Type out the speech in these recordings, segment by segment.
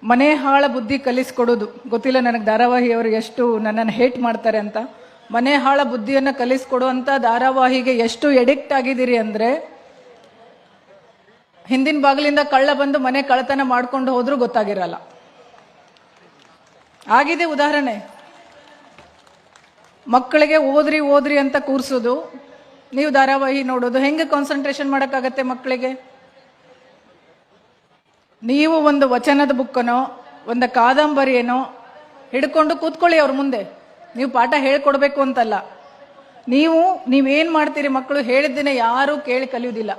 ಮನೆ ಹಾಳ ಬುದ್ಧಿ ಕಲಿಸ್ಕೊಡೋದು ಗೊತ್ತಿಲ್ಲ ನನಗೆ ಧಾರಾವಾಹಿಯವರು ಎಷ್ಟು ನನ್ನನ್ನು ಹೇಟ್ ಮಾಡ್ತಾರೆ ಅಂತ. ಮನೆ ಹಾಳ ಬುದ್ಧಿಯನ್ನು ಕಲಿಸ್ಕೊಡುವಂಥ ಧಾರಾವಾಹಿಗೆ ಎಷ್ಟು ಎಡಿಕ್ಟ್ ಆಗಿದ್ದೀರಿ ಅಂದರೆ, ಹಿಂದಿನ ಬಾಗಿಲಿಂದ ಕಳ್ಳ ಬಂದು ಮನೆ ಕಳ್ಳತನ ಮಾಡ್ಕೊಂಡು ಹೋದ್ರೂ ಗೊತ್ತಾಗಿರಲ್ಲ. ಆಗಿದೆ ಉದಾಹರಣೆ. ಮಕ್ಕಳಿಗೆ ಓದ್ರಿ ಅಂತ ಕೂರಿಸೋದು, ನೀವು ಧಾರಾವಾಹಿ ನೋಡೋದು, ಹೆಂಗೆ ಕಾನ್ಸಂಟ್ರೇಷನ್ ಮಾಡೋಕ್ಕಾಗತ್ತೆ ಮಕ್ಕಳಿಗೆ? ನೀವು ಒಂದು ವಚನದ ಬುಕ್ಕನೋ ಒಂದು ಕಾದಂಬರಿಯೇನೋ ಹಿಡ್ಕೊಂಡು ಕೂತ್ಕೊಳ್ಳಿ ಅವ್ರ ಮುಂದೆ. ನೀವು ಪಾಠ ಹೇಳ್ಕೊಡ್ಬೇಕು ಅಂತಲ್ಲ. ನೀವೇನು ಮಾಡ್ತೀರಿ? ಮಕ್ಕಳು ಹೇಳಿದ್ದನ್ನೇ ಯಾರೂ ಕೇಳಿ ಕಲಿಯೋದಿಲ್ಲ.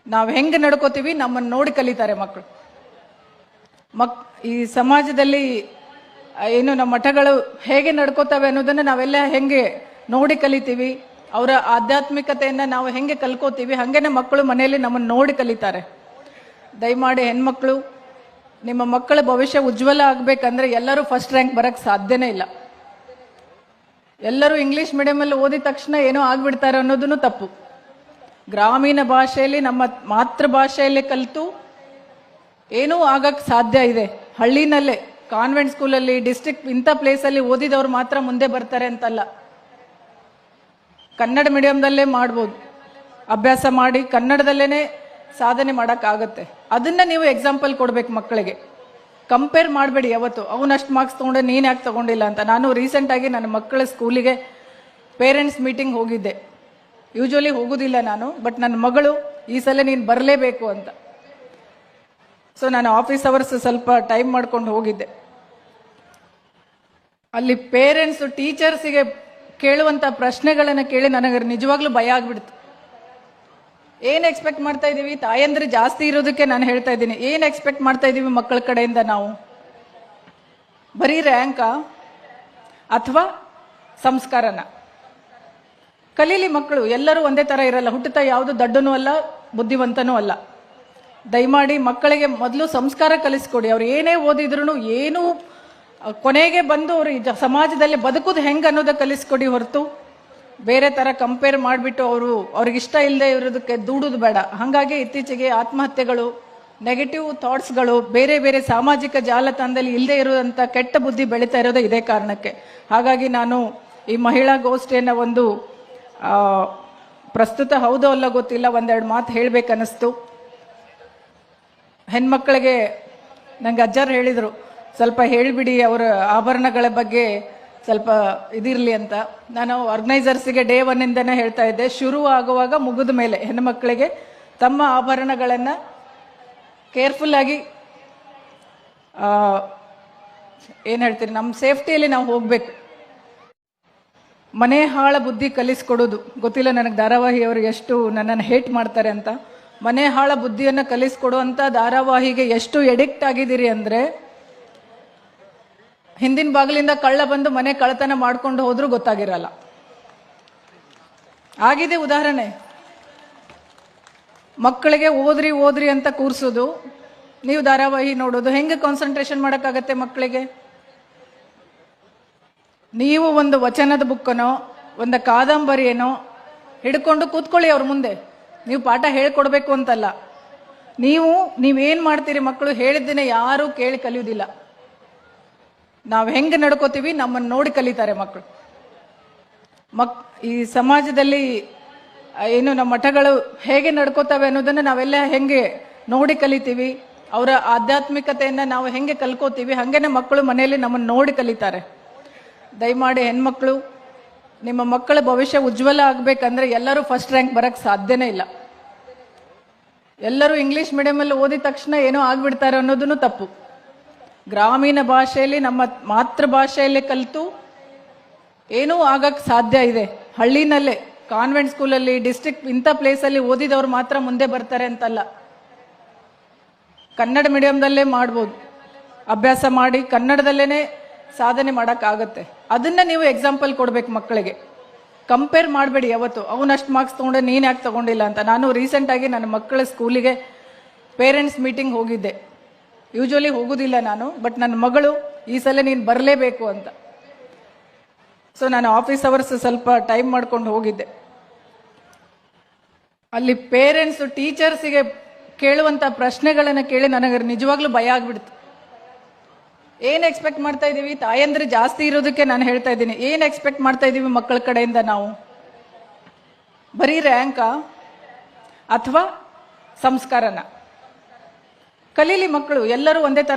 ನಾವು ಹೆಂಗೆ ನಡ್ಕೋತೀವಿ ನಮ್ಮನ್ನು ನೋಡಿ ಕಲಿತಾರೆ ಮಕ್ಕಳು. ಈ ಸಮಾಜದಲ್ಲಿ ಏನು ನಮ್ಮ ಮಠಗಳು ಹೇಗೆ ನಡ್ಕೋತವೆ ಅನ್ನೋದನ್ನು ನಾವೆಲ್ಲ ಹೆಂಗೆ ನೋಡಿ ಕಲಿತೀವಿ, ಅವರ ಆಧ್ಯಾತ್ಮಿಕತೆಯನ್ನು ನಾವು ಹೆಂಗೆ ಕಲ್ಕೋತೀವಿ, ಹಾಗೇನೆ ಮಕ್ಕಳು ಮನೆಯಲ್ಲಿ ನಮ್ಮನ್ನು ನೋಡಿ ಕಲಿತಾರೆ. ದಯಮಾಡಿ ಹೆಣ್ಮಕ್ಳು, ನಿಮ್ಮ ಮಕ್ಕಳ ಭವಿಷ್ಯ ಉಜ್ವಲ ಆಗಬೇಕಂದ್ರೆ ಎಲ್ಲರೂ ಫಸ್ಟ್ ರ್ಯಾಂಕ್ ಬರಕ್ಕೆ ಸಾಧ್ಯನೇ ಇಲ್ಲ. ಎಲ್ಲರೂ ಇಂಗ್ಲೀಷ್ ಮೀಡಿಯಮಲ್ಲಿ ಓದಿದ ತಕ್ಷಣ ಏನೋ ಆಗ್ಬಿಡ್ತಾರೆ ಅನ್ನೋದನ್ನು ತಪ್ಪು. ಗ್ರಾಮೀಣ ಭಾಷೆಯಲ್ಲಿ, ನಮ್ಮ ಮಾತೃಭಾಷೆಯಲ್ಲಿ ಕಲಿತು ಏನೂ ಆಗಕ್ಕೆ ಸಾಧ್ಯ ಇದೆ. ಹಳ್ಳಿನಲ್ಲೇ ಕಾನ್ವೆಂಟ್ ಸ್ಕೂಲಲ್ಲಿ, ಡಿಸ್ಟ್ರಿಕ್ಟ್ ಇಂಥ ಪ್ಲೇಸಲ್ಲಿ ಓದಿದವರು ಮಾತ್ರ ಮುಂದೆ ಬರ್ತಾರೆ ಅಂತಲ್ಲ. ಕನ್ನಡ ಮೀಡಿಯಂದಲ್ಲೇ ಮಾಡ್ಬೋದು. ಅಭ್ಯಾಸ ಮಾಡಿ ಕನ್ನಡದಲ್ಲೇ ಸಾಧನೆ ಮಾಡೋಕ್ಕಾಗತ್ತೆ. ಅದನ್ನ ನೀವು ಎಕ್ಸಾಂಪಲ್ ಕೊಡ್ಬೇಕು ಮಕ್ಕಳಿಗೆ. ಕಂಪೇರ್ ಮಾಡಬೇಡಿ ಯಾವತ್ತು, ಅವನಷ್ಟು ಮಾರ್ಕ್ಸ್ ತೊಗೊಂಡೆ ನೀನು ಯಾಕೆ ತೊಗೊಂಡಿಲ್ಲ ಅಂತ. ನಾನು ರೀಸೆಂಟಾಗಿ ನನ್ನ ಮಕ್ಕಳ ಸ್ಕೂಲಿಗೆ ಪೇರೆಂಟ್ಸ್ ಮೀಟಿಂಗ್ ಹೋಗಿದ್ದೆ. ಯೂಶ್ವಲಿ ಹೋಗೋದಿಲ್ಲ ನಾನು, ಬಟ್ ನನ್ನ ಮಗಳು ಈ ಸಲ ನೀನು ಬರಲೇಬೇಕು ಅಂತ. ಸೊ ನಾನು ಆಫೀಸ್ ಅವರ್ಸ್ ಸ್ವಲ್ಪ ಟೈಮ್ ಮಾಡ್ಕೊಂಡು ಹೋಗಿದ್ದೆ. ಅಲ್ಲಿ ಪೇರೆಂಟ್ಸು ಟೀಚರ್ಸಿಗೆ ಕೇಳುವಂಥ ಪ್ರಶ್ನೆಗಳನ್ನು ಕೇಳಿ ನನಗೆ ನಿಜವಾಗ್ಲೂ ಭಯ ಆಗ್ಬಿಡ್ತು. ಏನು ಎಕ್ಸ್ಪೆಕ್ಟ್ ಮಾಡ್ತಾ ಇದ್ದೀವಿ? ತಾಯಂದ್ರೆ ಜಾಸ್ತಿ ಇರೋದಕ್ಕೆ ನಾನು ಹೇಳ್ತಾ ಇದ್ದೀನಿ. ಏನು ಎಕ್ಸ್ಪೆಕ್ಟ್ ಮಾಡ್ತಾ ಇದ್ದೀವಿ ಮಕ್ಕಳ ಕಡೆಯಿಂದ ನಾವು? ಬರೀ ರ್ಯಾಂಕಾ ಅಥವಾ ಸಂಸ್ಕಾರನ? ಕಲೀಲಿ ಮಕ್ಕಳು. ಎಲ್ಲರೂ ಒಂದೇ ಥರ ಇರಲ್ಲ. ಹುಟ್ಟುತ್ತಾ ಯಾವುದು ದಡ್ಡನೂ ಅಲ್ಲ, ಬುದ್ಧಿವಂತನೂ ಅಲ್ಲ. ದಯಮಾಡಿ ಮಕ್ಕಳಿಗೆ ಮೊದಲು ಸಂಸ್ಕಾರ ಕಲಿಸ್ಕೊಡಿ. ಅವ್ರು ಏನೇ ಓದಿದ್ರು ಏನು ಕೊನೆಗೆ ಬಂದು ಅವ್ರು ಸಮಾಜದಲ್ಲಿ ಬದುಕೋದು ಹೆಂಗೆ ಅನ್ನೋದು ಕಲಿಸ್ಕೊಡಿ ಹೊರತು ಬೇರೆ ಥರ ಕಂಪೇರ್ ಮಾಡಿಬಿಟ್ಟು ಅವ್ರಿಗಿಷ್ಟ ಇಲ್ಲದೆ ಇರೋದಕ್ಕೆ ದೂಡೋದು ಬೇಡ. ಹಾಗಾಗಿ ಇತ್ತೀಚೆಗೆ ಆತ್ಮಹತ್ಯೆಗಳು, ನೆಗೆಟಿವ್ ಥಾಟ್ಸ್ಗಳು, ಬೇರೆ ಬೇರೆ ಸಾಮಾಜಿಕ ಜಾಲತಾಣದಲ್ಲಿ ಇಲ್ಲದೆ ಇರುವಂಥ ಕೆಟ್ಟ ಬುದ್ಧಿ ಬೆಳೀತಾ ಇರೋದು ಇದೇ ಕಾರಣಕ್ಕೆ. ಹಾಗಾಗಿ ನಾನು ಈ ಮಹಿಳಾ ಗೋಷ್ಠಿಯನ್ನು ಒಂದು ಪ್ರಸ್ತುತ ಹೌದೋ ಅಲ್ಲ ಗೊತ್ತಿಲ್ಲ, ಒಂದೆರಡು ಮಾತು ಹೇಳಬೇಕನ್ನಿಸ್ತು. ಹೆಣ್ಮಕ್ಳಿಗೆ ನಂಗೆ ಅಜ್ಜರು ಹೇಳಿದರು, ಸ್ವಲ್ಪ ಹೇಳಿಬಿಡಿ ಅವರ ಆಭರಣಗಳ ಬಗ್ಗೆ ಸ್ವಲ್ಪ ಇದಿರಲಿ ಅಂತ. ನಾನು ಆರ್ಗನೈಸರ್ಸಿಗೆ ಡೇ 1 ಹೇಳ್ತಾ ಇದ್ದೆ, ಶುರು ಆಗುವಾಗ ಮುಗಿದ ಮೇಲೆ ಹೆಣ್ಣುಮಕ್ಕಳಿಗೆ ತಮ್ಮ ಆಭರಣಗಳನ್ನು ಕೇರ್ಫುಲ್ಲಾಗಿ ಏನು ಹೇಳ್ತೀರಿ, ನಮ್ಮ ಸೇಫ್ಟಿಯಲ್ಲಿ ನಾವು ಹೋಗಬೇಕು. ಮನೆ ಹಾಳ ಬುದ್ಧಿ ಕಲಿಸ್ಕೊಡೋದು ಗೊತ್ತಿಲ್ಲ ನನಗೆ ಧಾರಾವಾಹಿಯವರು ಎಷ್ಟು ನನ್ನನ್ನು ಹೇಟ್ ಮಾಡ್ತಾರೆ ಅಂತ. ಮನೆ ಹಾಳ ಬುದ್ಧಿಯನ್ನು ಕಲಿಸ್ಕೊಡುವಂಥ ಧಾರಾವಾಹಿಗೆ ಎಷ್ಟು ಎಡಿಕ್ಟ್ ಆಗಿದ್ದೀರಿ ಅಂದರೆ, ಹಿಂದಿನ ಬಾಗಿಲಿಂದ ಕಳ್ಳ ಬಂದು ಮನೆ ಕಳ್ಳತನ ಮಾಡ್ಕೊಂಡು ಹೋದ್ರೂ ಗೊತ್ತಾಗಿರಲ್ಲ. ಆಗಿದೆ ಉದಾಹರಣೆ. ಮಕ್ಕಳಿಗೆ ಓದ್ರಿ ಅಂತ ಕೂರಿಸೋದು, ನೀವು ಧಾರಾವಾಹಿ ನೋಡೋದು, ಹೆಂಗೆ ಕಾನ್ಸಂಟ್ರೇಷನ್ ಮಾಡೋಕ್ಕಾಗತ್ತೆ ಮಕ್ಕಳಿಗೆ? ನೀವು ಒಂದು ವಚನದ ಬುಕ್ಕನೋ ಒಂದು ಕಾದಂಬರಿಯೇನೋ ಹಿಡ್ಕೊಂಡು ಕೂತ್ಕೊಳ್ಳಿ ಅವ್ರ ಮುಂದೆ. ನೀವು ಪಾಠ ಹೇಳ್ಕೊಡ್ಬೇಕು ಅಂತಲ್ಲ. ನೀವೇನು ಮಾಡ್ತೀರಿ? ಮಕ್ಕಳು ಹೇಳಿದ್ದನ್ನೇ ಯಾರೂ ಕೇಳಿ ಕಲಿಯೋದಿಲ್ಲ. ನಾವು ಹೆಂಗೆ ನಡ್ಕೋತೀವಿ ನಮ್ಮನ್ನು ನೋಡಿ ಕಲಿತಾರೆ ಮಕ್ಕಳು. ಈ ಸಮಾಜದಲ್ಲಿ ಏನು ನಮ್ಮ ಮಠಗಳು ಹೇಗೆ ನಡ್ಕೋತವೆ ಅನ್ನೋದನ್ನು ನಾವೆಲ್ಲ ಹೆಂಗೆ ನೋಡಿ ಕಲಿತೀವಿ, ಅವರ ಆಧ್ಯಾತ್ಮಿಕತೆಯನ್ನು ನಾವು ಹೆಂಗೆ ಕಲ್ಕೋತೀವಿ, ಹಾಗೇನೆ ಮಕ್ಕಳು ಮನೆಯಲ್ಲಿ ನಮ್ಮನ್ನು ನೋಡಿ ಕಲಿತಾರೆ. ದಯಮಾಡಿ ಹೆಣ್ಮಕ್ಳು, ನಿಮ್ಮ ಮಕ್ಕಳ ಭವಿಷ್ಯ ಉಜ್ವಲ ಆಗಬೇಕಂದ್ರೆ ಎಲ್ಲರೂ ಫಸ್ಟ್ ರ್ಯಾಂಕ್ ಬರಕ್ಕೆ ಸಾಧ್ಯನೇ ಇಲ್ಲ. ಎಲ್ಲರೂ ಇಂಗ್ಲೀಷ್ ಮೀಡಿಯಮಲ್ಲಿ ಓದಿದ ತಕ್ಷಣ ಏನೋ ಆಗ್ಬಿಡ್ತಾರೆ ಅನ್ನೋದನ್ನು ತಪ್ಪು. ಗ್ರಾಮೀಣ ಭಾಷೆಯಲ್ಲಿ, ನಮ್ಮ ಮಾತೃಭಾಷೆಯಲ್ಲಿ ಕಲಿತು ಏನೂ ಆಗಕ್ಕೆ ಸಾಧ್ಯ ಇದೆ. ಹಳ್ಳಿನಲ್ಲೇ ಕಾನ್ವೆಂಟ್ ಸ್ಕೂಲಲ್ಲಿ, ಡಿಸ್ಟ್ರಿಕ್ಟ್ ಇಂಥ ಪ್ಲೇಸಲ್ಲಿ ಓದಿದವರು ಮಾತ್ರ ಮುಂದೆ ಬರ್ತಾರೆ ಅಂತಲ್ಲ. ಕನ್ನಡ ಮೀಡಿಯಂದಲ್ಲೇ ಮಾಡ್ಬೋದು. ಅಭ್ಯಾಸ ಮಾಡಿ ಕನ್ನಡದಲ್ಲೇ ಸಾಧನೆ ಮಾಡೋಕ್ಕಾಗತ್ತೆ. ಅದನ್ನ ನೀವು ಎಕ್ಸಾಂಪಲ್ ಕೊಡ್ಬೇಕು ಮಕ್ಕಳಿಗೆ. ಕಂಪೇರ್ ಮಾಡಬೇಡಿ ಯಾವತ್ತು, ಅವನಷ್ಟು ಮಾರ್ಕ್ಸ್ ತೊಗೊಂಡೆ ನೀನು ಯಾಕೆ ತೊಗೊಂಡಿಲ್ಲ ಅಂತ. ನಾನು ರೀಸೆಂಟಾಗಿ ನನ್ನ ಮಕ್ಕಳ ಸ್ಕೂಲಿಗೆ ಪೇರೆಂಟ್ಸ್ ಮೀಟಿಂಗ್ ಹೋಗಿದ್ದೆ. ಯೂಶ್ವಲಿ ಹೋಗೋದಿಲ್ಲ ನಾನು, ಬಟ್ ನನ್ನ ಮಗಳು ಈ ಸಲ ನೀನು ಬರಲೇಬೇಕು ಅಂತ. ಸೊ ನಾನು ಆಫೀಸ್ ಅವರ್ಸ್ ಸ್ವಲ್ಪ ಟೈಮ್ ಮಾಡ್ಕೊಂಡು ಹೋಗಿದ್ದೆ. ಅಲ್ಲಿ ಪೇರೆಂಟ್ಸು ಟೀಚರ್ಸಿಗೆ ಕೇಳುವಂತ ಪ್ರಶ್ನೆಗಳನ್ನ ಕೇಳಿ ನನಗೆ ನಿಜವಾಗ್ಲೂ ಭಯ ಆಗ್ಬಿಡ್ತು. ಏನ್ ಎಕ್ಸ್ಪೆಕ್ಟ್ ಮಾಡ್ತಾ ಇದೀವಿ? ತಾಯಂದ್ರೆ ಜಾಸ್ತಿ ಇರೋದಕ್ಕೆ ನಾನು ಹೇಳ್ತಾ ಇದ್ದೀನಿ. ಏನ್ ಎಕ್ಸ್ಪೆಕ್ಟ್ ಮಾಡ್ತಾ ಇದೀವಿ ಮಕ್ಕಳ ಕಡೆಯಿಂದ? ನಾವು ಬರೀ ರ್ಯಾಂಕ ಅಥವಾ ಸಂಸ್ಕಾರನ? ಕಲೀಲಿ ಮಕ್ಕಳು, ಎಲ್ಲರೂ ಒಂದೇ ತರ